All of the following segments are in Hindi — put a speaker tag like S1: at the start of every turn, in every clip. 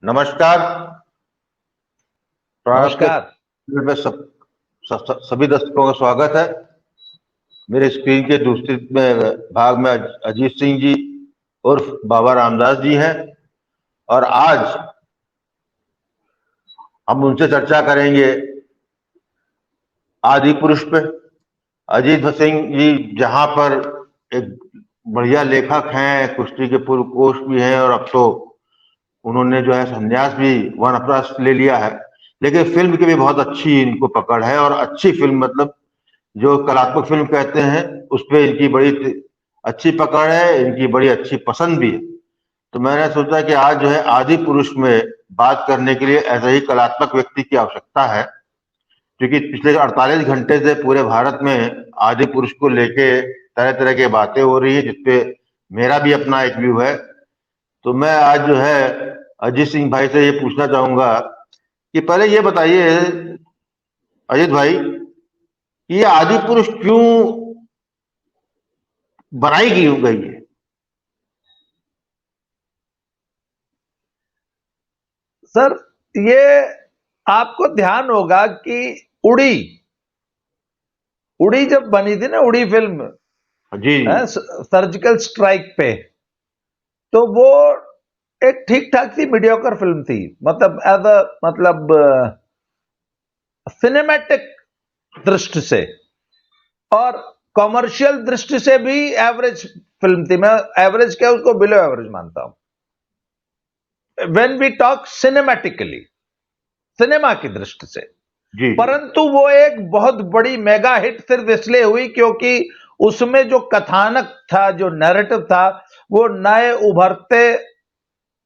S1: नमस्कार। प्रयास के
S2: नमस्कार।
S1: में सभी दर्शकों का स्वागत है। मेरे स्क्रीन के दूसरे भाग में अजीत सिंह जी उर्फ बाबा रामदास जी हैं और आज हम उनसे चर्चा करेंगे आदि पुरुष पे। अजीत सिंह जी जहां पर एक बढ़िया लेखक हैं, कुश्ती के पूर्व कोच भी हैं और अब तो उन्होंने जो है संन्यास भी वानप्रस्थ ले लिया है, लेकिन फिल्म की भी बहुत अच्छी इनको पकड़ है और अच्छी फिल्म मतलब जो कलात्मक फिल्म कहते हैं उस पर इनकी बड़ी अच्छी पकड़ है, इनकी बड़ी अच्छी पसंद भी है। तो मैंने सोचा कि आज जो है आदि पुरुष में बात करने के लिए ऐसे ही कलात्मक व्यक्ति की आवश्यकता है, क्योंकि पिछले 48 घंटे से पूरे भारत में आदि पुरुष को लेके तरह तरह की बातें हो रही है, जिसपे मेरा भी अपना एक व्यू है। तो मैं आज जो है अजीत सिंह भाई से ये पूछना चाहूंगा कि पहले ये बताइए अजीत भाई कि ये आदि पुरुष क्यों बनाई क्यों गई है?
S2: सर, ये आपको ध्यान होगा कि उड़ी उड़ी जब बनी थी ना, उड़ी फिल्म
S1: जी
S2: सर्जिकल स्ट्राइक पे, तो वो एक ठीक ठाक सी मीडियोकर फिल्म थी। मतलब एज अ सिनेमैटिक दृष्टि से और कॉमर्शियल दृष्टि से भी एवरेज फिल्म थी। मैं एवरेज क्या, उसको बिलो एवरेज मानता हूं when we talk cinematically, cinema की दृष्टि से।
S1: जी
S2: परंतु वो एक बहुत बड़ी मेगा हिट सिर्फ इसलिए हुई क्योंकि उसमें जो कथानक था, जो नैरेटिव था, वो नए उभरते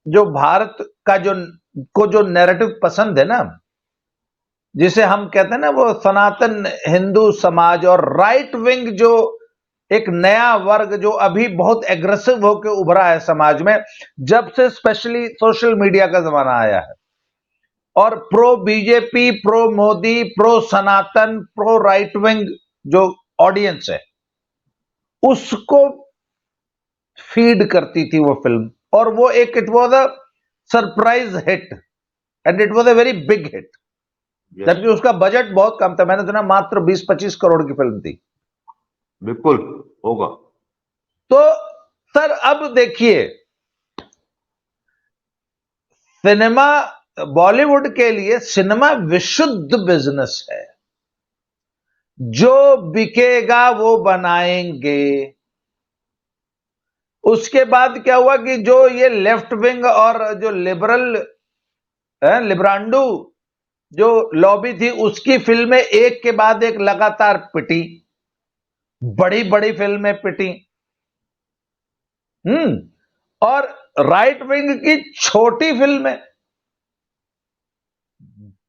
S2: जो भारत का जो नैरेटिव पसंद है ना, जिसे हम कहते हैं ना, वो सनातन हिंदू समाज और राइट विंग जो एक नया वर्ग जो अभी बहुत एग्रेसिव होकर उभरा है समाज में, जब से स्पेशली सोशल मीडिया का जमाना आया है और pro BJP, pro Modi, pro Sanatan, pro right wing जो ऑडियंस है, उसको फीड करती थी वो फिल्म। और वो एक, it was a surprise hit and it was a very big hit, जबकि उसका बजट बहुत कम था। मैंने सुना मात्र 20-25 करोड़ की फिल्म थी।
S1: बिल्कुल होगा।
S2: तो सर, अब देखिए, सिनेमा, बॉलीवुड के लिए सिनेमा विशुद्ध बिजनेस है। जो बिकेगा वो बनाएंगे। उसके बाद क्या हुआ कि जो ये लेफ्ट विंग और जो लिब्रांडू जो लॉबी थी, उसकी फिल्में एक के बाद एक लगातार पिटी, बड़ी बड़ी फिल्में पिटी। और राइट विंग की छोटी फिल्में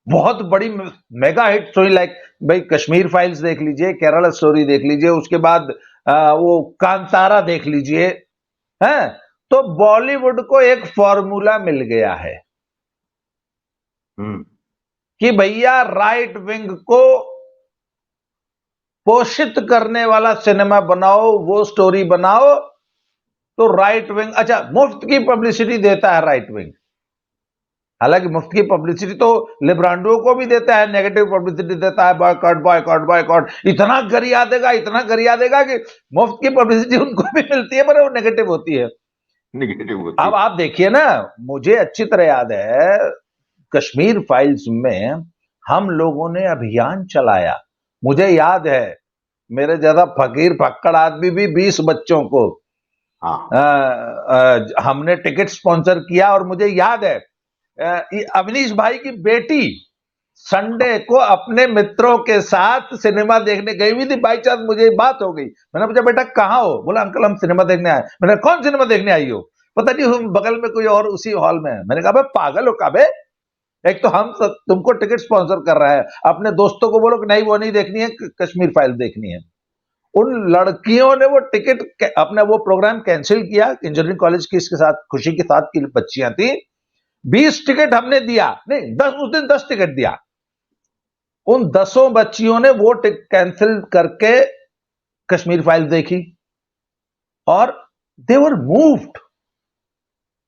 S2: बहुत बड़ी मेगा हिट हुई। लाइक भाई, कश्मीर फाइल्स देख लीजिए, केरला स्टोरी देख लीजिए, उसके बाद वो कांतारा देख लीजिए। हैं? तो बॉलीवुड को एक फॉर्मूला मिल गया है कि भैया राइट विंग को पोषित करने वाला सिनेमा बनाओ, वो स्टोरी बनाओ। तो राइट विंग, अच्छा, मुफ्त की पब्लिसिटी देता है राइट विंग। हालांकि मुफ्त की पब्लिसिटी तो लिब्रांडो को भी देता है, नेगेटिव पब्लिसिटी देता है, बॉयकॉट बॉयकॉट बॉयकॉट, इतना गरिया देगा कि मुफ्त की पब्लिसिटी उनको भी मिलती है, पर वो नेगेटिव होती है। अब आप देखिए ना, मुझे अच्छी तरह याद है, कश्मीर फाइल्स में हम लोगों ने अभियान चलाया। मुझे याद है, मेरे ज्यादा फकीर फक्कड़ आदमी भी 20 बच्चों को हमने टिकट स्पॉन्सर किया। और मुझे याद है, अवनीश भाई की बेटी संडे को अपने मित्रों के साथ सिनेमा देखने गई हुई थी। बाई चांस मुझे बात हो गई, मैंने पूछा बेटा कहां हो? बोला अंकल हम सिनेमा देखने आए। मैंने कौन सिनेमा देखने आई हो? पता नहीं, बगल में कोई और उसी हॉल में है। मैंने कहा पागल हो काबे, एक तो हम तुमको टिकट स्पॉन्सर कर रहा है, अपने दोस्तों को बोलो कि नहीं वो नहीं देखनी है, कश्मीर फाइल देखनी है। उन लड़कियों ने वो टिकट, अपना वो प्रोग्राम कैंसिल किया। इंजीनियरिंग कॉलेज की इसके साथ खुशी के साथ की बच्चियां थी। 20 टिकट हमने दिया, नहीं 10, उस दिन 10 टिकट दिया। उन 10 बच्चियों ने वो कैंसिल करके कश्मीर फाइल देखी और दे वर मूव्ड।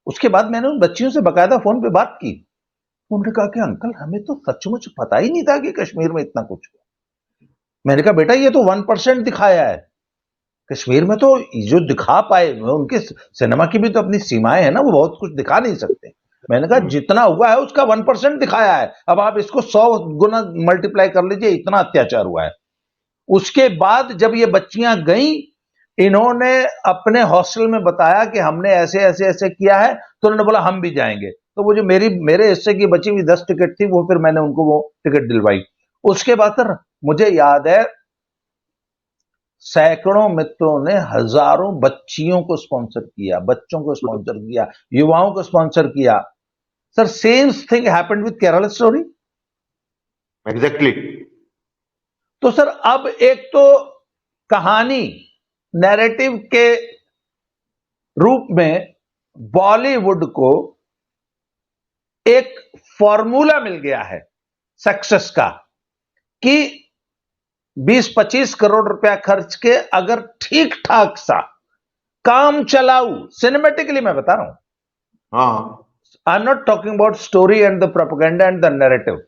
S2: उसके बाद मैंने उन बच्चियों से बकायदा फोन पे बात की। उन्होंने कहा कि अंकल हमें तो सचमुच पता ही नहीं था कि कश्मीर में इतना कुछ हुआ। मैंने कहा बेटा ये तो 1% दिखाया है, कश्मीर में तो जो दिखा पाए, उनके सिनेमा की भी तो अपनी सीमाएं हैं ना, वो बहुत कुछ दिखा नहीं सकते। मैंने कहा जितना हुआ है उसका 1% दिखाया है, अब आप इसको 100 गुना मल्टीप्लाई कर लीजिए, इतना अत्याचार हुआ है। उसके बाद जब ये बच्चियां गई, इन्होंने अपने हॉस्टल में बताया कि हमने ऐसे ऐसे ऐसे किया है, तो उन्होंने बोला हम भी जाएंगे। तो वो जो मेरे हिस्से की बची हुई 10 टिकट थी, वो फिर मैंने उनको वो टिकट दिलवाई। उसके बाद सर मुझे याद है सैकड़ों मित्रों ने हजारों बच्चियों को स्पॉन्सर किया, बच्चों को स्पॉन्सर किया, युवाओं को स्पॉन्सर किया। Sir same thing happened with Kerala story.
S1: Exactly.
S2: तो सर अब एक तो कहानी नैरेटिव के रूप में बॉलीवुड को एक फॉर्मूला मिल गया है सक्सेस का कि 20-25 करोड़ रुपया खर्च के अगर ठीक ठाक सा काम चलाऊ, सिनेमेटिकली मैं बता रहा हूं,
S1: हाँ,
S2: I am not talking about story and the propaganda and the narrative,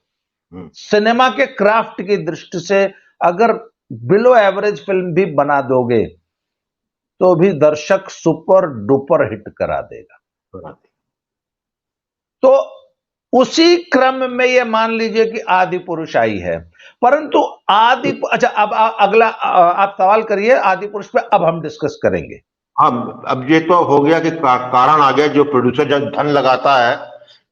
S2: cinema के क्राफ्ट की दृष्टि से अगर बिलो एवरेज फिल्म भी बना दोगे तो भी दर्शक सुपर डुपर हिट करा देगा। तो उसी क्रम में ये मान लीजिए कि आदि पुरुष आई है, परंतु अच्छा अब अगला आप सवाल करिए आदि पुरुष पे, अब हम डिस्कस करेंगे।
S1: हाँ, अब ये तो हो गया कि कारण आ गया, जो प्रोड्यूसर जब धन लगाता है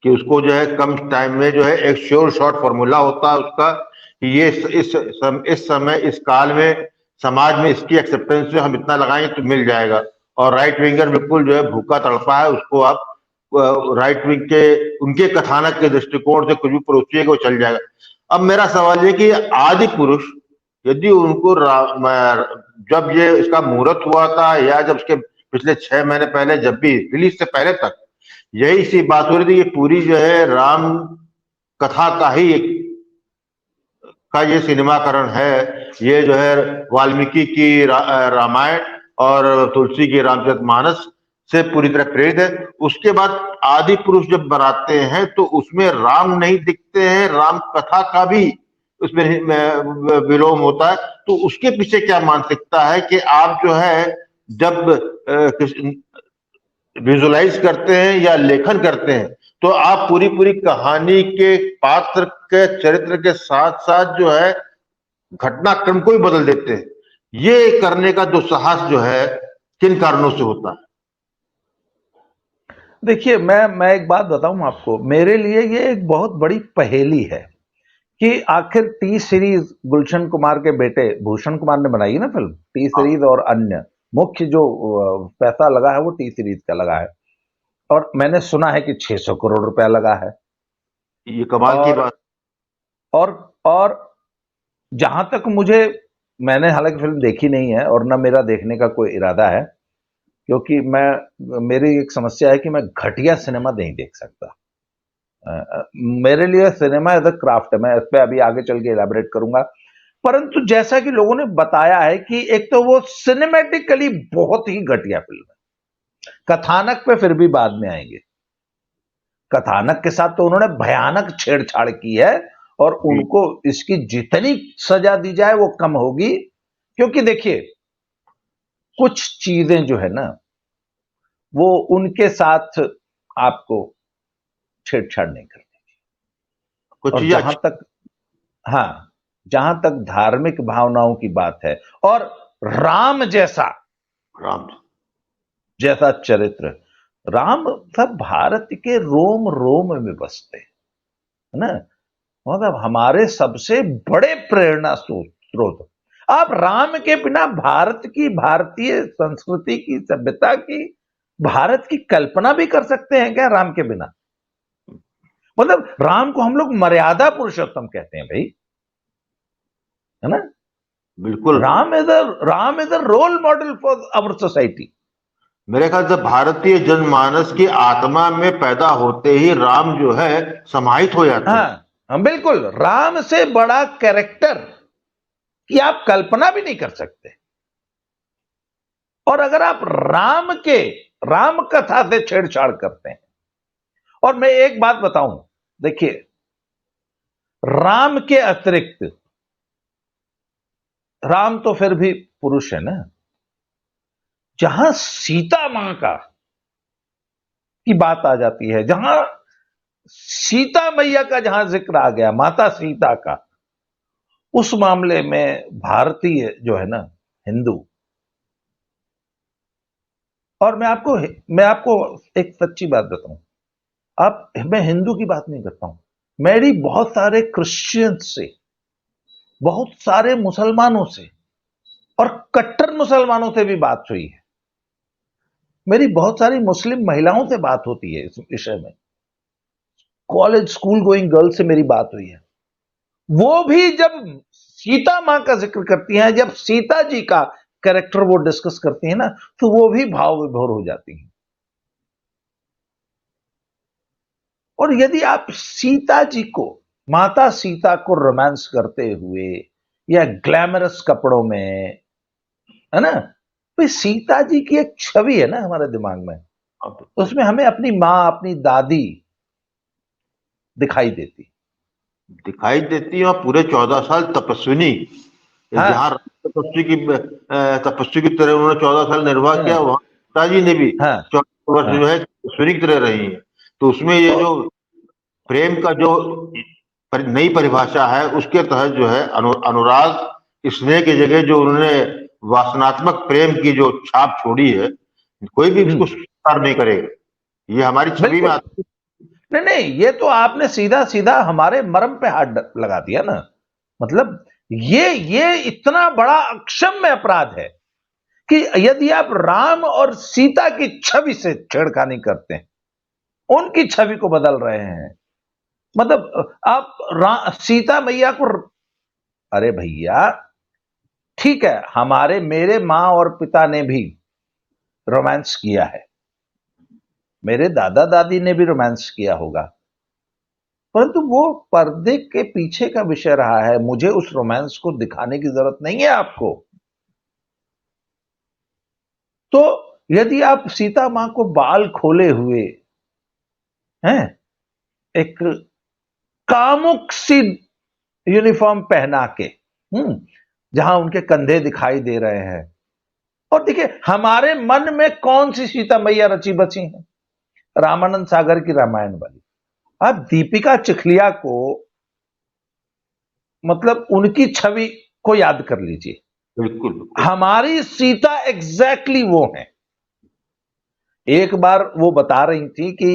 S1: कि उसको जो है कम टाइम में जो है एक श्योर शॉट फॉर्मूला होता है उसका, कि ये इस समय इस काल में समाज में इसकी एक्सेप्टेंस से हम इतना लगाएंगे तो मिल जाएगा। और राइट विंगर बिल्कुल जो है भूखा तड़पा है, उसको आप राइट विंग के उनके कथानक के दृष्टिकोण से कुछ भी परोसिएगा वो चल जाएगा। अब मेरा सवाल ये कि आदि पुरुष यदि उनको जब ये इसका मुहूर्त हुआ था या जब उसके पिछले 6 महीने पहले, जब भी रिलीज से पहले तक यही सी बात हो रही थी, ये पूरी जो है राम कथा का ही ये सिनेमाकरण है, ये जो है वाल्मीकि की रामायण और तुलसी की रामचरितमानस से पूरी तरह प्रेरित है। उसके बाद आदि पुरुष जब बनाते हैं तो उसमें राम नहीं दिखते हैं, राम कथा का भी उसमें विलोम होता है। तो उसके पीछे क्या मानसिकता है कि आप जो है जब विजुलाइज करते हैं या लेखन करते हैं तो आप पूरी पूरी कहानी के पात्र के चरित्र के साथ साथ जो है घटनाक्रम को भी बदल देते हैं। ये करने का दुस्साहस जो है किन कारणों से होता है?
S2: देखिए मैं एक बात बताऊं आपको, मेरे लिए ये एक बहुत बड़ी पहेली है कि आखिर टी सीरीज गुलशन कुमार के बेटे भूषण कुमार ने बनाई है ना फिल्म, टी सीरीज, और अन्य मुख्य जो पैसा लगा है वो टी सीरीज का लगा है, और मैंने सुना है कि 600 करोड़ रुपया लगा है।
S1: ये कमाल की बात।
S2: और जहां तक मैंने हालांकि फिल्म देखी नहीं है और न मेरा देखने का कोई इरादा है, क्योंकि मेरी एक समस्या है कि मैं घटिया सिनेमा नहीं देख सकता। मेरे लिए सिनेमा एज अ क्राफ्ट है, मैं इस पे अभी आगे चल के इलैबोरेट करूंगा। परंतु जैसा कि लोगों ने बताया है कि एक तो वो सिनेमैटिकली बहुत ही घटिया फिल्म है, कथानक पे फिर भी बाद में आएंगे। कथानक के साथ तो उन्होंने भयानक छेड़छाड़ की है, और उनको इसकी जितनी सजा दी जाए वो कम होगी, क्योंकि देखिए कुछ चीजें जो है ना वो उनके साथ आपको छेड़छाड़ नहीं करनी। और जहां तक धार्मिक भावनाओं की बात है, और राम जैसा चरित्र, राम सब भारत के रोम रोम में बसते है ना, मतलब हमारे सबसे बड़े प्रेरणा स्रोत। आप राम के बिना भारत की, भारतीय संस्कृति की, सभ्यता की, भारत की कल्पना भी कर सकते हैं क्या राम के बिना? मतलब राम को हम लोग मर्यादा पुरुषोत्तम कहते हैं भाई, है ना?
S1: बिल्कुल।
S2: Ram is a role model for our society.
S1: मेरे ख्याल से भारतीय जनमानस की आत्मा में पैदा होते ही राम जो है समाहित हो जाते हैं।
S2: हाँ बिल्कुल, राम से बड़ा कैरेक्टर की आप कल्पना भी नहीं कर सकते। और अगर आप राम कथा से छेड़छाड़ करते हैं, और मैं एक बात बताऊं, देखिए, राम के अतिरिक्त, राम तो फिर भी पुरुष है ना, जहां सीता मां की बात आ जाती है, जहां सीता मैया का जहां जिक्र आ गया, माता सीता का, उस मामले में भारतीय जो है ना, हिंदू, और मैं आपको एक सच्ची बात बताऊं, मैं हिंदू की बात नहीं करता हूं, मेरी बहुत सारे क्रिश्चियन से, बहुत सारे मुसलमानों से और कट्टर मुसलमानों से भी बात हुई है। मेरी बहुत सारी मुस्लिम महिलाओं से बात होती है इस विषय में, कॉलेज स्कूल गोइंग गर्ल से मेरी बात हुई है। वो भी जब सीता मां का जिक्र करती हैं, जब सीता जी का कैरेक्टर वो डिस्कस करती हैं ना, तो वो भी भाव विभोर हो जाती हैं। और यदि आप सीता जी को, माता सीता को रोमांस करते हुए या ग्लैमरस कपड़ों में, है ना, तो सीता जी की एक छवि है ना हमारे दिमाग में, तो उसमें हमें अपनी मां, अपनी दादी दिखाई देती
S1: और पूरे 14 साल तपस्विनी,
S2: हाँ,
S1: जहाँ तपस्वी की तरह उन्होंने 14 साल निर्वाह किया, वहां पिताजी ने भी
S2: हाँ,
S1: 14 वर्ष
S2: हाँ,
S1: जो है तपस्विनी की तरह रही है। तो उसमें ये जो प्रेम का जो नई परिभाषा है, उसके तहत जो है अनुराग स्नेह की जगह जो उन्होंने वासनात्मक प्रेम की जो छाप छोड़ी है, कोई भी इसको स्वीकार नहीं करेगा। ये हमारी छवि में आती है।
S2: नहीं नहीं, ये तो आपने सीधा सीधा हमारे मर्म पे हाथ लगा दिया ना। मतलब ये इतना बड़ा अक्षम्य अपराध है कि यदि आप राम और सीता की छवि से छेड़खानी करते हैं, उनकी छवि को बदल रहे हैं, मतलब आप सीता मैया को, अरे भैया ठीक है, मेरे मां और पिता ने भी रोमांस किया है, मेरे दादा दादी ने भी रोमांस किया होगा, परंतु वो पर्दे के पीछे का विषय रहा है। मुझे उस रोमांस को दिखाने की जरूरत नहीं है आपको। तो यदि आप सीता मां को बाल खोले हुए हैं, एक कामुक सी यूनिफॉर्म पहना के, जहां उनके कंधे दिखाई दे रहे हैं, और देखिए हमारे मन में कौन सी सीता मैया रची बची है, रामानंद सागर की रामायण वाली। आप दीपिका चिखलिया को, मतलब उनकी छवि को याद कर लीजिए,
S1: बिल्कुल
S2: हमारी सीता एग्जैक्टली वो है। एक बार वो बता रही थी कि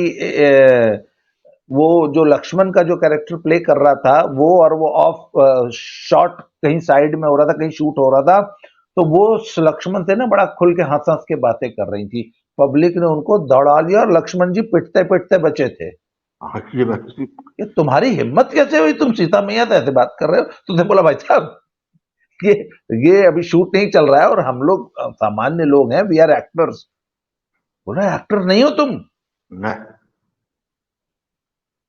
S2: वो जो लक्ष्मण का जो कैरेक्टर प्ले कर रहा था वो, और वो ऑफ शॉट कहीं साइड में हो रहा था, कहीं शूट हो रहा था, तो वो लक्ष्मण से ना बड़ा खुल के हंस हंस के बातें कर रही थी। पब्लिक ने उनको दौड़ा लिया और लक्ष्मण जी पिटते पिटते बचे थे। ये तुम्हारी हिम्मत कैसे हुई, तुम सीता मैया से ऐसे बात कर रहे हो? तुमने बोला भाई साहब ये अभी शूट नहीं चल रहा है और हम लोग सामान्य लोग हैं, वी आर एक्टर्स। बोला एक्टर नहीं हो तुम।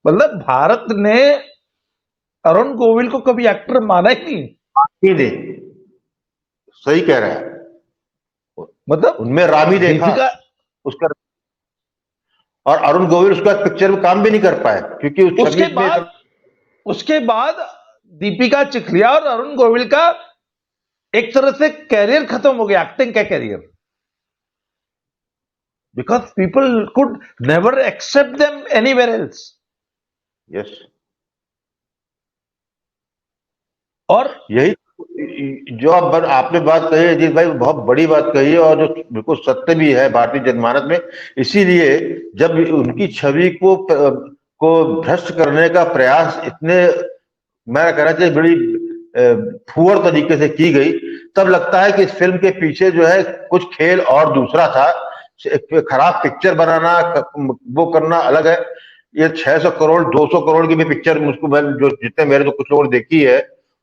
S2: मतलब भारत ने अरुण गोविल को कभी एक्टर माना ही नहीं।
S1: सही कह रहा है,
S2: मतलब
S1: उनमें रामी देखा उसका, और अरुण गोविल उसका पिक्चर में काम भी नहीं कर पाए क्योंकि
S2: उसके बाद दीपिका चिखलिया और अरुण गोविल का एक तरह से कैरियर खत्म हो गया, एक्टिंग का career, because people could never accept them anywhere else.
S1: Yes,
S2: और
S1: यही जो आपने बात कही अजीत भाई, बहुत बड़ी बात कही है और जो बिल्कुल सत्य भी है भारतीय जनमानस में। इसीलिए जब उनकी छवि को भ्रष्ट करने का प्रयास इतने, मैं कहना चाहिए बड़ी फुअर तरीके से की गई, तब लगता है कि इस फिल्म के पीछे जो है कुछ खेल और दूसरा था। खराब पिक्चर बनाना, वो करना अलग है। ये 600 करोड़ 200 करोड़ की भी पिक्चर मुझको, जो जितने मेरे तो कुछ लोगों ने देखी है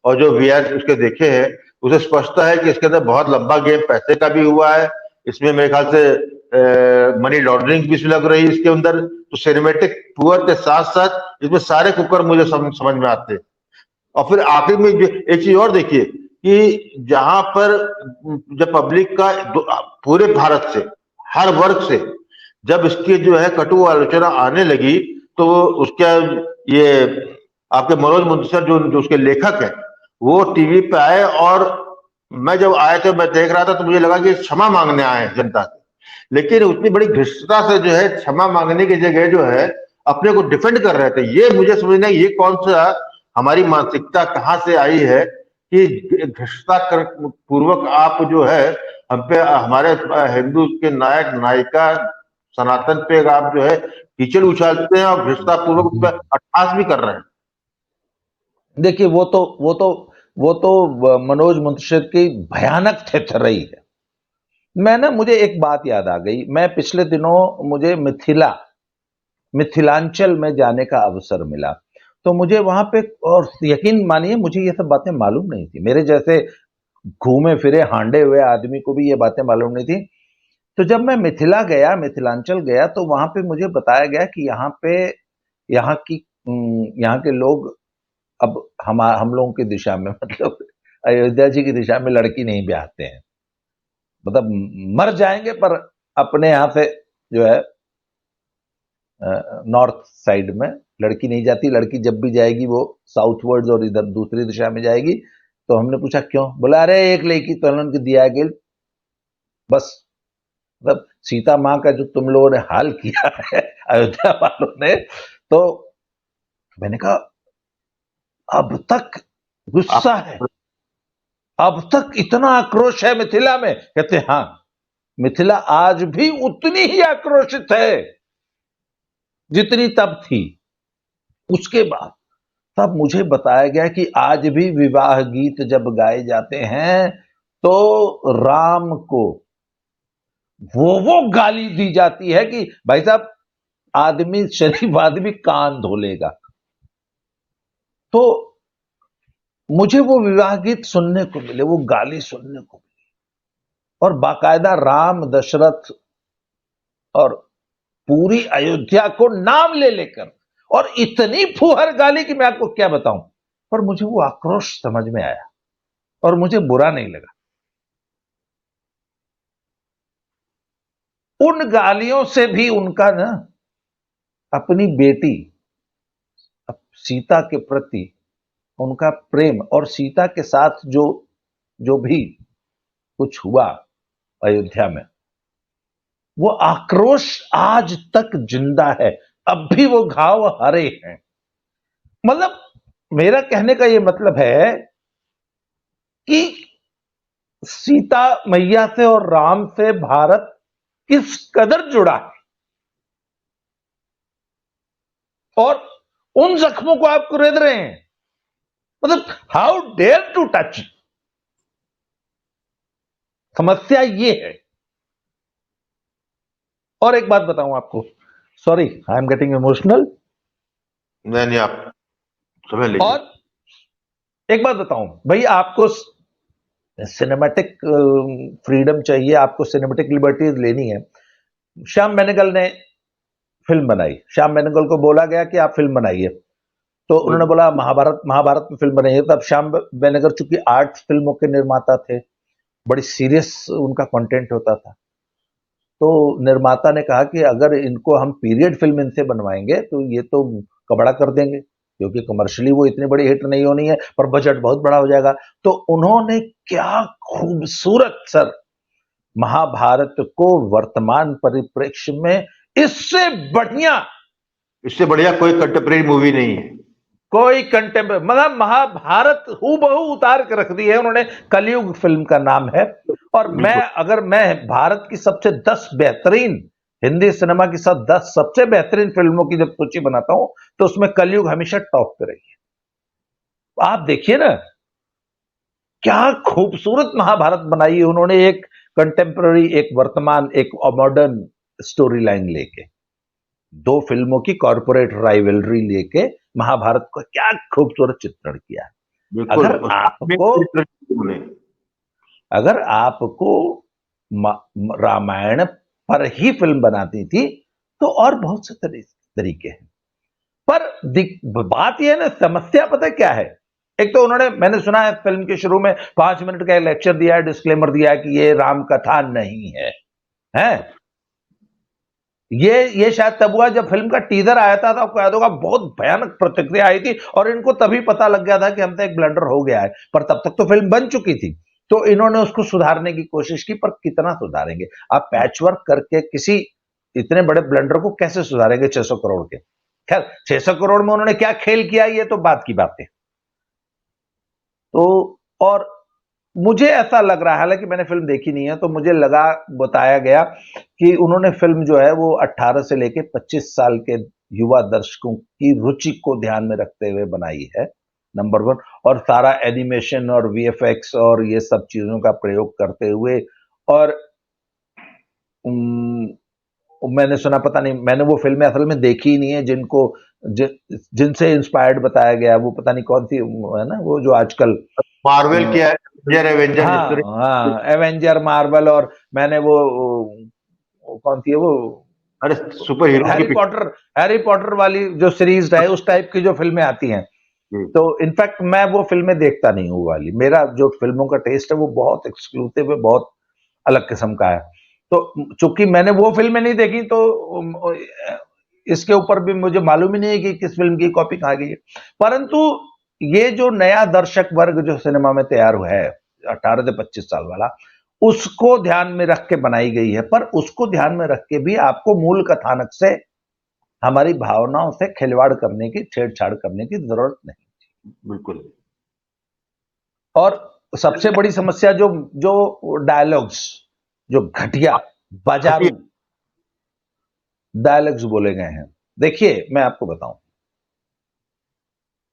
S1: और जो वीआर उसके देखे हैं, उसे स्पष्ट है कि इसके अंदर बहुत लंबा गेम पैसे का भी हुआ है। इसमें मेरे ख्याल से मनी लॉन्ड्रिंग भी लग रही है इसके अंदर। तो सिनेमेटिक पुअर के साथ साथ इसमें सारे कुकर मुझे समझ में आते हैं। और फिर आखिर में एक चीज और देखिए कि जहां पर जब पब्लिक का पूरे भारत से, हर वर्ग से जब इसकी जो है कटु आलोचना आने लगी, तो उसका ये आपके मनोज मुंतशिर जो उसके लेखक है, वो टीवी पे आए, और मैं जब आए थे, मैं देख रहा था तो मुझे लगा कि क्षमा मांगने आए हैं जनता से, लेकिन उतनी बड़ी घृष्टता से जो है क्षमा मांगने की जगह जो है अपने को डिफेंड कर रहे थे। ये मुझे समझना, ये कौन सा हमारी मानसिकता कहां से आई है कि घृष्टता पूर्वक आप जो है हम पे, हमारे हिंदू के नायक नायिका सनातन पे आप जो है कीचड़ उछालते हैं और घृष्टता पूर्वक उस पर अट्ठास भी कर रहे हैं।
S2: देखिए, वो तो मनोज मुंतशिर की भयानक थेथरई है। मुझे एक बात याद आ गई। मैं पिछले दिनों मुझे मिथिलांचल में जाने का अवसर मिला, तो मुझे वहां पे, और यकीन मानिए मुझे ये सब बातें मालूम नहीं थी, मेरे जैसे घूमे फिरे हांडे हुए आदमी को भी ये बातें मालूम नहीं थी। तो जब मैं मिथिलांचल गया, तो वहां पे मुझे बताया गया कि यहाँ के लोग अब हम लोगों की दिशा में, मतलब अयोध्या जी की दिशा में लड़की नहीं ब्याहते हैं, मतलब मर जाएंगे पर अपने यहां से जो है नॉर्थ साइड में लड़की नहीं जाती। लड़की जब भी जाएगी वो साउथवर्ड्स और इधर दूसरी दिशा में जाएगी। तो हमने पूछा क्यों? बोला अरे एक लड़की तो उन्होंने दिया गया बस। मतलब सीता माँ का जो तुम लोगों ने हाल किया है अयोध्या वालों ने, तो मैंने कहा अब तक गुस्सा है, अब तक इतना आक्रोश है मिथिला में? कहते हाँ, मिथिला आज भी उतनी ही आक्रोशित है जितनी तब थी। उसके बाद तब मुझे बताया गया कि आज भी विवाह गीत जब गाए जाते हैं तो राम को वो गाली दी जाती है कि भाई साहब, आदमी, शरीफ आदमी कान धो लेगा। तो मुझे वो विवाह गीत सुनने को मिले, वो गाली सुनने को मिली, और बाकायदा राम, दशरथ और पूरी अयोध्या को नाम ले लेकर, और इतनी फुहर गाली कि मैं आपको क्या बताऊं। पर मुझे वो आक्रोश समझ में आया और मुझे बुरा नहीं लगा। उन गालियों से भी उनका ना अपनी बेटी सीता के प्रति उनका प्रेम, और सीता के साथ जो जो भी कुछ हुआ अयोध्या में, वो आक्रोश आज तक जिंदा है। अब भी वो घाव हरे हैं। मतलब मेरा कहने का ये मतलब है कि सीता मैया से और राम से भारत किस कदर जुड़ा है, और उन जख्मों को आप कुरेद रहे हैं। मतलब हाउ डेयर टू टच। समस्या ये है। और एक बात बताऊं आपको, sorry I am getting emotional.
S1: नहीं, आप समझ लीजिए।
S2: और एक बात बताऊं भाई, आपको सिनेमैटिक फ्रीडम चाहिए, आपको सिनेमैटिक लिबर्टीज लेनी है। श्याम बेनेगल ने फिल्म बनाई, श्याम बेनेगल को बोला गया कि आप फिल्म बनाइए, तो उन्होंने बोला महाभारत में फिल्म बनाइए। तब श्याम बेनेगल चूंकि आर्ट फिल्मों के निर्माता थे, बड़ी सीरियस उनका कंटेंट होता था, तो निर्माता ने कहा कि अगर इनको हम पीरियड फिल्म इनसे बनवाएंगे तो ये तो कबड़ा कर देंगे, क्योंकि कमर्शियली वो इतनी बड़ी हिट नहीं होनी है, पर बजट बहुत बड़ा हो जाएगा। तो उन्होंने क्या खूबसूरत सर महाभारत को वर्तमान परिप्रेक्ष्य में इससे बढ़िया
S1: कोई कंटेम्प्रेरी मूवी नहीं है।
S2: कोई कंटेम्प्रेरी, मतलब महाभारत हूबहू उतार के रख दी है उन्होंने। कलयुग फिल्म का नाम है। और अगर मैं भारत की सबसे 10 बेहतरीन हिंदी सिनेमा की 10 सबसे बेहतरीन फिल्मों की जब सूची बनाता हूं, तो उसमें कलयुग हमेशा टॉप पे रही है। आप देखिए ना, क्या खूबसूरत महाभारत बनाई है उन्होंने, एक कंटेम्प्रेरी, एक वर्तमान, एक मॉडर्न स्टोरी लाइन लेके, 2 फिल्मों की कॉर्पोरेट राइवलरी लेके महाभारत को क्या खूबसूरत चित्रण किया है। अगर आपको रामायण पर ही फिल्म बनाती थी तो और बहुत से तरीके हैं। पर बात यह है ना, समस्या पता क्या है एक तो उन्होंने, मैंने सुना है फिल्म के शुरू में 5 मिनट का लेक्चर दिया है, डिस्क्लेमर दिया है कि ये राम कथा नहीं है, हैं? ये शायद तब हुआ जब फिल्म का टीजर आया था, आपको याद होगा बहुत भयानक प्रतिक्रिया आई थी, और इनको तभी पता लग गया था कि हमसे एक ब्लंडर हो गया है, पर तब तक तो फिल्म बन चुकी थी। तो इन्होंने उसको सुधारने की कोशिश की, पर कितना सुधारेंगे आप? पैचवर्क करके किसी इतने बड़े ब्लंडर को कैसे सुधारेंगे 600 करोड़ के? खैर, 600 करोड़ में उन्होंने क्या खेल किया ये तो बात की बात है। तो और मुझे ऐसा लग रहा है, हालांकि मैंने फिल्म देखी नहीं है, तो मुझे लगा, बताया गया कि उन्होंने फिल्म जो है वो 18 से लेके 25 साल के युवा दर्शकों की रुचि को ध्यान में रखते हुए बनाई है, नंबर 1। और सारा एनिमेशन और वीएफएक्स और ये सब चीजों का प्रयोग करते हुए, और मैंने सुना, पता नहीं, मैंने वो फिल्में असल में देखी ही नहीं है जिनसे इंस्पायर्ड बताया गया, वो पता नहीं कौन सी है ना, वो जो आजकल
S1: मार्वल की एवेंजर
S2: हाँ एवेंजर, मार्वल, और मैंने वो कौन सी है वो,
S1: अरे सुपर हीरो
S2: हैरी पॉटर वाली जो सीरीज है, उस टाइप की जो फिल्में आती हैं। तो इनफैक्ट मैं वो फिल्में देखता नहीं हूँ वाली, मेरा जो फिल्मों का टेस्ट है वो बहुत एक्सक्लूसिव है, बहुत अलग किस्म का है। तो चूंकि मैंने वो फिल्में नहीं देखी, तो इसके ऊपर भी मुझे मालूम ही नहीं है कि किस फिल्म की कॉपी कहाँ गई है। परंतु ये जो नया दर्शक वर्ग जो सिनेमा में तैयार हुआ है 18 से 25 साल वाला, उसको ध्यान में रख के बनाई गई है, पर उसको ध्यान में रख के भी आपको मूल कथानक से, हमारी भावनाओं से खिलवाड़ करने की, छेड़छाड़ करने की जरूरत नहीं।
S1: बिल्कुल।
S2: और सबसे बड़ी समस्या जो जो डायलॉग्स, जो घटिया बाजारू डायलॉग्स बोले गए हैं, देखिए मैं आपको बताऊं,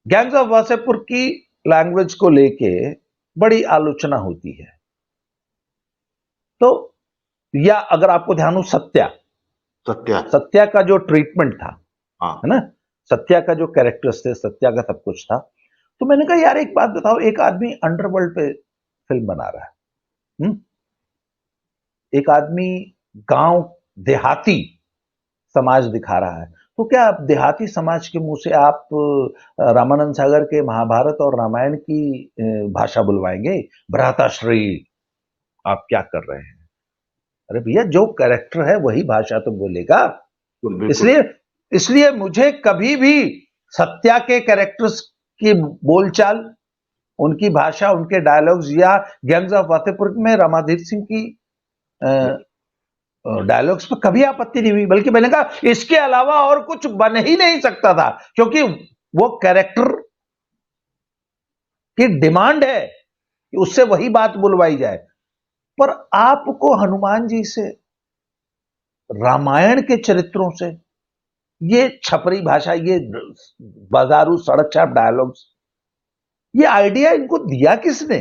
S2: गैंग्स ऑफ वासेपुर की लैंग्वेज को लेके बड़ी आलोचना होती है। तो या अगर आपको ध्यान हो, सत्या का जो ट्रीटमेंट था, है ना, सत्या का जो कैरेक्टर्स थे, सत्या का सब कुछ था, तो मैंने कहा यार एक बात बताओ, एक आदमी अंडरवर्ल्ड पे फिल्म बना रहा है, एक आदमी गांव देहाती समाज दिखा रहा है, तो क्या आप देहाती समाज के मुंह से आप रामानंद सागर के महाभारत और रामायण की भाषा बुलवाएंगे? भ्राताश्री, आप क्या कर रहे हैं? अरे भैया, जो कैरेक्टर है वही भाषा तो बोलेगा। इसलिए मुझे कभी भी सत्या के कैरेक्टर्स की बोलचाल, उनकी भाषा, उनके डायलॉग्स, या गैंग्स ऑफ वासेपुर में रमाधीर सिंह की डायलॉग्स पर कभी आपत्ति नहीं हुई, बल्कि मैंने कहा इसके अलावा और कुछ बन ही नहीं सकता था, क्योंकि वो कैरेक्टर की डिमांड है कि उससे वही बात बुलवाई जाए। पर आपको हनुमान जी से, रामायण के चरित्रों से, ये छपरी भाषा, ये बाजारू सड़क छाप डायलॉग्स, ये आइडिया इनको दिया किसने?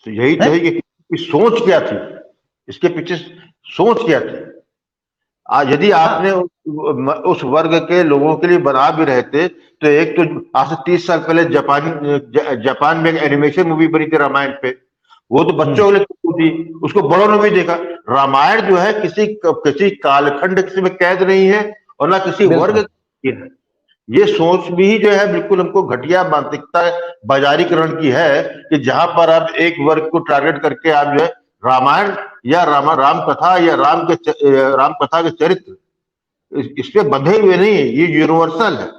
S1: तो यही तो है कि सोच क्या थी, इसके पीछे सोच क्या थी। यदि आपने उस वर्ग के लोगों के लिए बना भी रहे थे, तो एक तो आज से 30 साल पहले जापान में एक एनिमेशन मूवी बनी थी रामायण पे, वो तो बच्चों के लिए थी, उसको बड़ों ने भी देखा। रामायण जो है किसी कालखंड किसी में कैद नहीं है, और ना किसी वर्ग की है। ये सोच भी जो है बिल्कुल हमको घटिया मानसिकता बाजारीकरण की है, कि जहां पर आप एक वर्ग को टारगेट करके आप जो है रामायण या राम कथा या राम कथा के चरित्र इस पे बंधे हुए नहीं है, ये यूनिवर्सल है।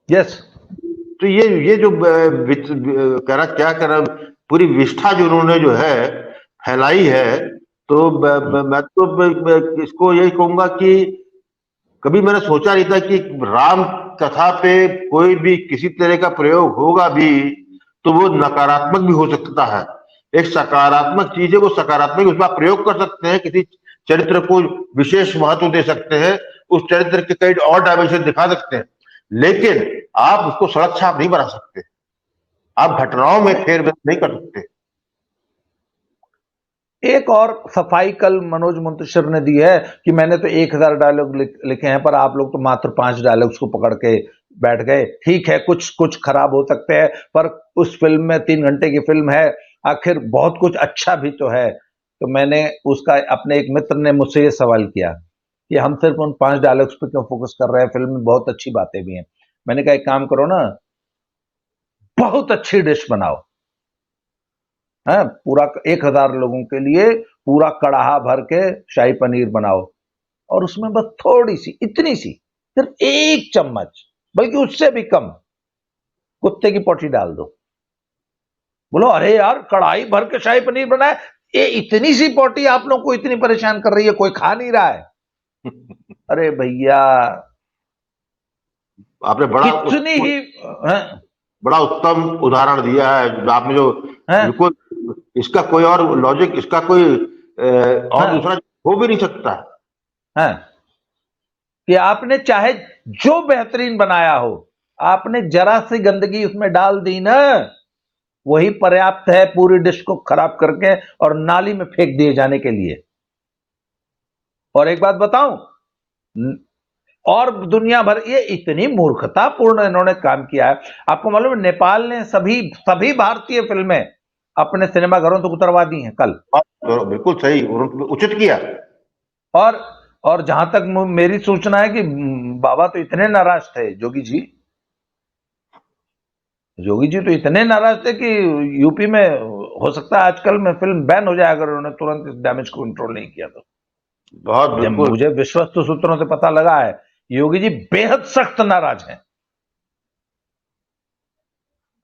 S2: यस।
S1: तो ये जो क्या कह रहा, पूरी विष्ठा जो उन्होंने जो है फैलाई है, तो मैं तो इसको यही कहूंगा कि कभी मैंने सोचा नहीं था कि राम कथा पे कोई भी किसी तरह का प्रयोग होगा भी तो वो नकारात्मक भी हो सकता है। एक सकारात्मक चीज है, वो सकारात्मक उसका प्रयोग कर सकते हैं, किसी चरित्र को विशेष महत्व दे सकते हैं, उस चरित्र के कई और डायमेंशन दिखा सकते हैं, लेकिन आप उसको सड़क छाप नहीं बना सकते, आप घटनाओं में फेरबदल नहीं कर सकते।
S2: एक और सफाई कल मनोज मुंतशिर ने दी है कि मैंने तो 1000 डायलॉग लिखे हैं, पर आप लोग तो मात्र 5 डायलॉग्स को पकड़ के बैठ गए। ठीक है, कुछ खराब हो सकते हैं, पर उस फिल्म में 3 घंटे की फिल्म है, आखिर बहुत कुछ अच्छा भी तो है। तो मैंने उसका, अपने एक मित्र ने मुझसे ये सवाल किया कि हम सिर्फ उन 5 डायलॉग्स पे क्यों फोकस कर रहे हैं, फिल्म में बहुत अच्छी बातें भी हैं। मैंने कहा एक काम करो ना, बहुत अच्छी डिश बनाओ, है पूरा 1000 लोगों के लिए पूरा कड़ाहा भर के शाही पनीर बनाओ, और उसमें बस थोड़ी सी, इतनी सी, सिर्फ 1 चम्मच, बल्कि उससे भी कम कुत्ते की पोटी डाल दो। बोलो अरे यार, कढ़ाई भर के शाही पनीर बनाए, ये इतनी सी पोटी आप लोगों को इतनी परेशान कर रही है, कोई खा नहीं रहा है। अरे भैया,
S1: आपने
S2: कितनी ही
S1: बड़ा उत्तम उदाहरण दिया है आपने, जो बिल्कुल इसका कोई और लॉजिक, इसका कोई और दूसरा हो भी नहीं सकता
S2: है कि आपने चाहे जो बेहतरीन बनाया हो, आपने जरा सी गंदगी उसमें डाल दी ना, वही पर्याप्त है पूरी डिश को खराब करके और नाली में फेंक दिए जाने के लिए। और एक बात बताऊं, और दुनिया भर, ये इतनी मूर्खतापूर्ण इन्होंने काम किया है। आपको मालूम है, नेपाल ने सभी भारतीय फिल्में अपने सिनेमाघरों तक उतरवा दी हैं कल।
S1: तो बिल्कुल सही, उचित किया।
S2: और जहां तक मेरी सूचना है कि बाबा तो इतने नाराज थे, जोगी जी तो इतने नाराज थे कि यूपी में हो सकता है आजकल में फिल्म बैन हो जाए, अगर उन्होंने तुरंत इस डैमेज को कंट्रोल नहीं किया तो।
S1: बहुत बिल्कुल,
S2: मुझे विश्वस्त सूत्रों से पता लगा है, योगी जी बेहद सख्त नाराज हैं,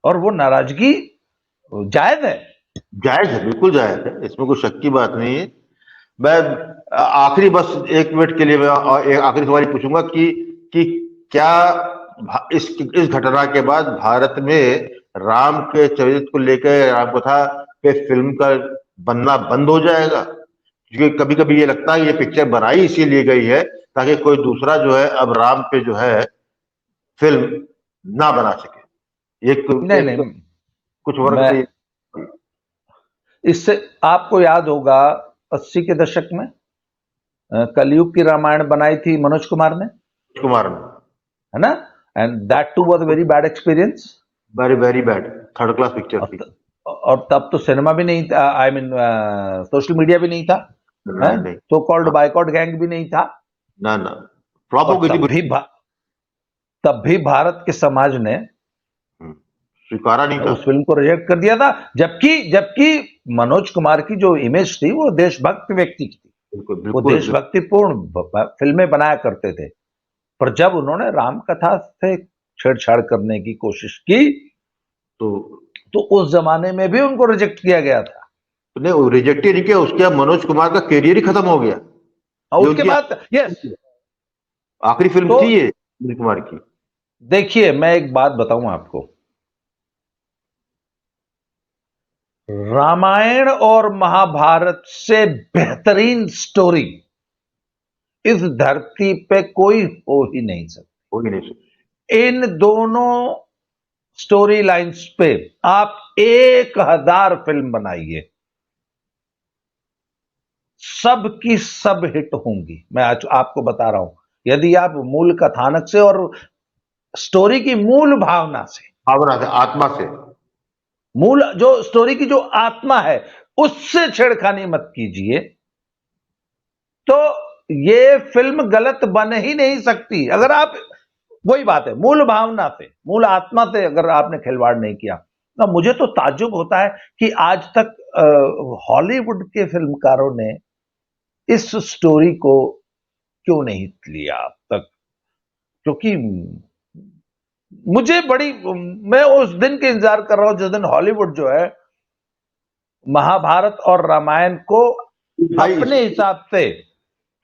S2: और वो नाराजगी जायज है।
S1: बिल्कुल जायज है, इसमें कोई शक की बात नहीं है। मैं आखिरी बस 1 मिनट के लिए मैं एक आखिरी सवाल पूछूंगा कि क्या इस घटना के बाद भारत में राम के चरित्र को लेकर, राम कथा पे फिल्म का बनना बंद हो जाएगा? क्योंकि कभी कभी ये लगता है ये पिक्चर बनाई इसीलिए गई है ताकि कोई दूसरा जो है अब राम पे जो है फिल्म ना बना सके।
S2: नहीं,
S1: कुछ वर्ग
S2: इससे आपको याद होगा 80 के दशक में कलयुग की रामायण बनाई थी मनोज कुमार ने, है ना, and that too was very bad experience,
S1: very bad, third class picture थी।
S2: और तब तो सिनेमा भी नहीं था, आई मीन सोशल मीडिया भी नहीं था, तो कॉल्ड बायकॉट गैंग भी नहीं था,
S1: ना फ्लॉप हो गई थी।
S2: तब भी भारत के समाज ने
S1: स्वीकारा नहीं था,
S2: उस फिल्म को रिजेक्ट कर दिया था, जबकि मनोज कुमार की जो इमेज थी वो देशभक्त व्यक्ति की थी, वो देशभक्तिपूर्ण फिल्में बनाया करते थे। पर जब उन्होंने राम कथा से छेड़छाड़ करने की कोशिश की तो उस जमाने में भी उनको रिजेक्ट किया गया था।
S1: नहीं, रिजेक्ट ही नहीं किया, उसके बाद मनोज कुमार का कैरियर ही खत्म हो गया,
S2: और उसके बाद यस
S1: आखिरी फिल्म थी ये मनोज कुमार की।
S2: देखिए, मैं एक बात बताऊं आपको, रामायण और महाभारत से बेहतरीन स्टोरी इस धरती पे कोई हो ही नहीं सकती। इन दोनों स्टोरी लाइंस पे आप 1000 फिल्म बनाइए, सब की सब हिट होंगी। मैं आज आपको बता रहा हूं, यदि आप मूल कथानक से और स्टोरी की मूल भावना से,
S1: आत्मा से,
S2: मूल जो स्टोरी की जो आत्मा है उससे छेड़खानी मत कीजिए, तो ये फिल्म गलत बन ही नहीं सकती। अगर आप, वही बात है, मूल भावना से, मूल आत्मा से अगर आपने खिलवाड़ नहीं किया, तो मुझे तो ताज्जुब होता है कि आज तक हॉलीवुड के फिल्मकारों ने इस स्टोरी को क्यों नहीं लिया अब तक। क्योंकि मुझे मैं उस दिन के इंतजार कर रहा हूं जिस दिन हॉलीवुड जो है महाभारत और रामायण को अपने हिसाब से,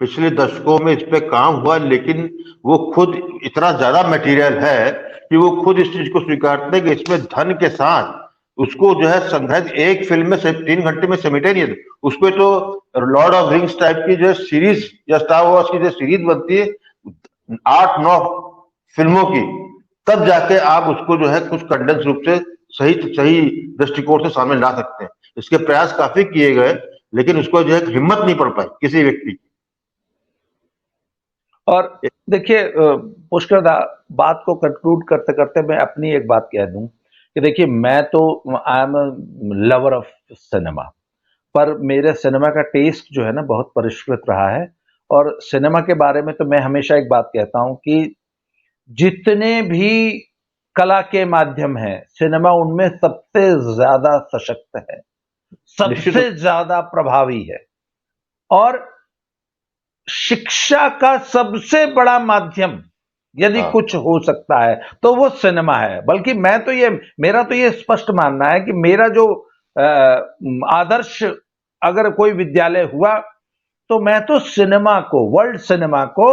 S1: पिछले दशकों में इस पे काम हुआ, लेकिन वो खुद इतना ज्यादा मटेरियल है कि वो खुद इस चीज को स्वीकारते हैं कि इसमें धन के साथ उसको जो है संग्रहित एक फिल्म में 3 घंटे में समेटे नहीं है। उसको तो लॉर्ड ऑफ रिंग्स टाइप की जो है सीरीज या स्टार वॉर्स की जो सीरीज बनती है 8-9 फिल्मों की, तब जाके आप उसको जो है कुछ कंडेंस रूप से सही दृष्टिकोण से सामने ला सकते हैं। इसके प्रयास काफी किए गए, लेकिन उसको जो है हिम्मत नहीं पड़ पाई किसी व्यक्ति की।
S2: और देखिए पुष्कर बात को कंक्लूड करते करते मैं अपनी एक बात कह दूं कि देखिए, मैं तो I am lover of cinema, पर मेरे सिनेमा का टेस्ट जो है ना बहुत परिष्कृत रहा है। और सिनेमा के बारे में तो मैं हमेशा एक बात कहता हूं कि जितने भी कला के माध्यम है, सिनेमा उनमें सबसे ज्यादा सशक्त है, सबसे ज्यादा प्रभावी है और शिक्षा का सबसे बड़ा माध्यम यदि कुछ हो सकता है तो वो सिनेमा है। बल्कि मेरा तो ये स्पष्ट मानना है कि मेरा जो आदर्श अगर कोई विद्यालय हुआ तो मैं तो सिनेमा को, वर्ल्ड सिनेमा को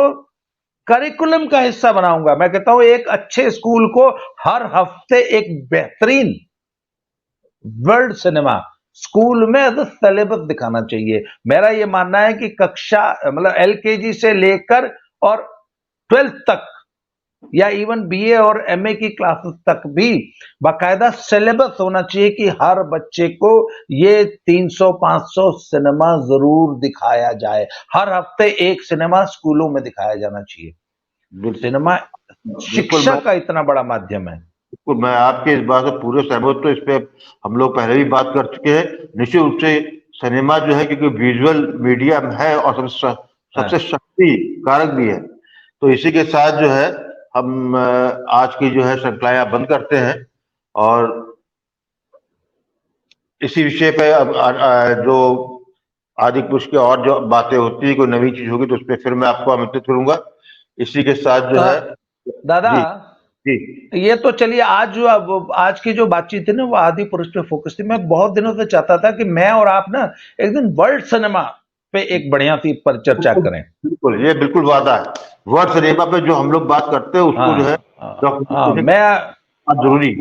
S2: करिकुलम का हिस्सा बनाऊंगा। मैं कहता हूं एक अच्छे स्कूल को हर हफ्ते एक बेहतरीन वर्ल्ड सिनेमा स्कूल में एज सिलेबस दिखाना चाहिए। मेरा यह मानना है कि कक्षा मतलब एलकेजी से लेकर और 12th तक या इवन बीए और एमए की क्लासेस तक भी बाकायदा सिलेबस होना चाहिए कि हर बच्चे को ये 300-500 सिनेमा जरूर दिखाया जाए। हर हफ्ते एक सिनेमा स्कूलों में दिखाया जाना चाहिए। सिनेमा शिक्षा का इतना बड़ा माध्यम है।
S1: बिल्कुल, मैं आपके इस बात से पूरे सहमत हूं। इस पे हम लोग पहले भी बात कर चुके हैं। निश्चित रूप से सिनेमा जो है क्योंकि विजुअल मीडियम है और सबसे शक्ति कारक भी है, तो इसी के साथ जो है हम आज की जो है श्रृंखला बंद करते हैं और इसी विषय पे अब जो आदि पुरुष की और जो बातें होती है, कोई नवी चीज होगी तो उस पर फिर मैं आपको आमंत्रित करूंगा। इसी के साथ जो है
S2: दादा
S1: जी,
S2: ये तो चलिए आज की जो बातचीत थी ना वो आदि पुरुष पे फोकस थी। मैं बहुत दिनों से चाहता था कि मैं और आप ना एक दिन वर्ल्ड सिनेमा पे एक बढ़िया सी पर चर्चा करें।
S1: बिल्कुल, ये बिल्कुल वादा है। वर्ल्ड सिनेमा पे जो हम लोग बात करते हैं उसको जो है जरूरी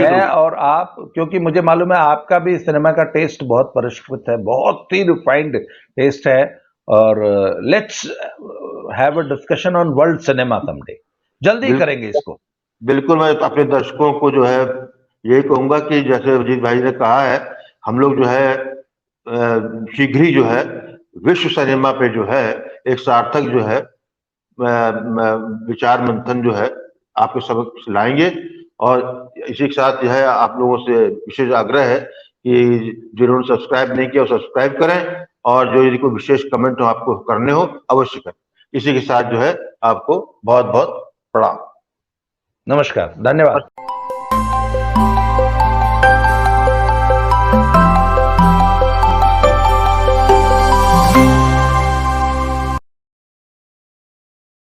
S2: मैं और आप, क्योंकि मुझे मालूम है आपका भी सिनेमा का टेस्ट बहुत परिष्कृत है, बहुत ही रिफाइंड टेस्ट है। और let's have a discussion on world cinema someday. जल्दी करेंगे इसको।
S1: बिल्कुल, मैं अपने दर्शकों को जो है यही कहूंगा कि जैसे अजीत भाई ने कहा है, हम लोग जो है शीघ्र ही जो है विश्व सिनेमा पे जो है एक सार्थक जो है विचार मंथन जो है आपके सबक लाएंगे। और इसी के साथ जो है आप लोगों से विशेष आग्रह है कि जिन्होंने सब्सक्राइब नहीं किया वो सब्सक्राइब करें और जो यदि कोई विशेष कमेंट हो आपको करने हो अवश्य करें। इसी के साथ जो है आपको बहुत बहुत प्रणाम।
S2: नमस्कार, धन्यवाद।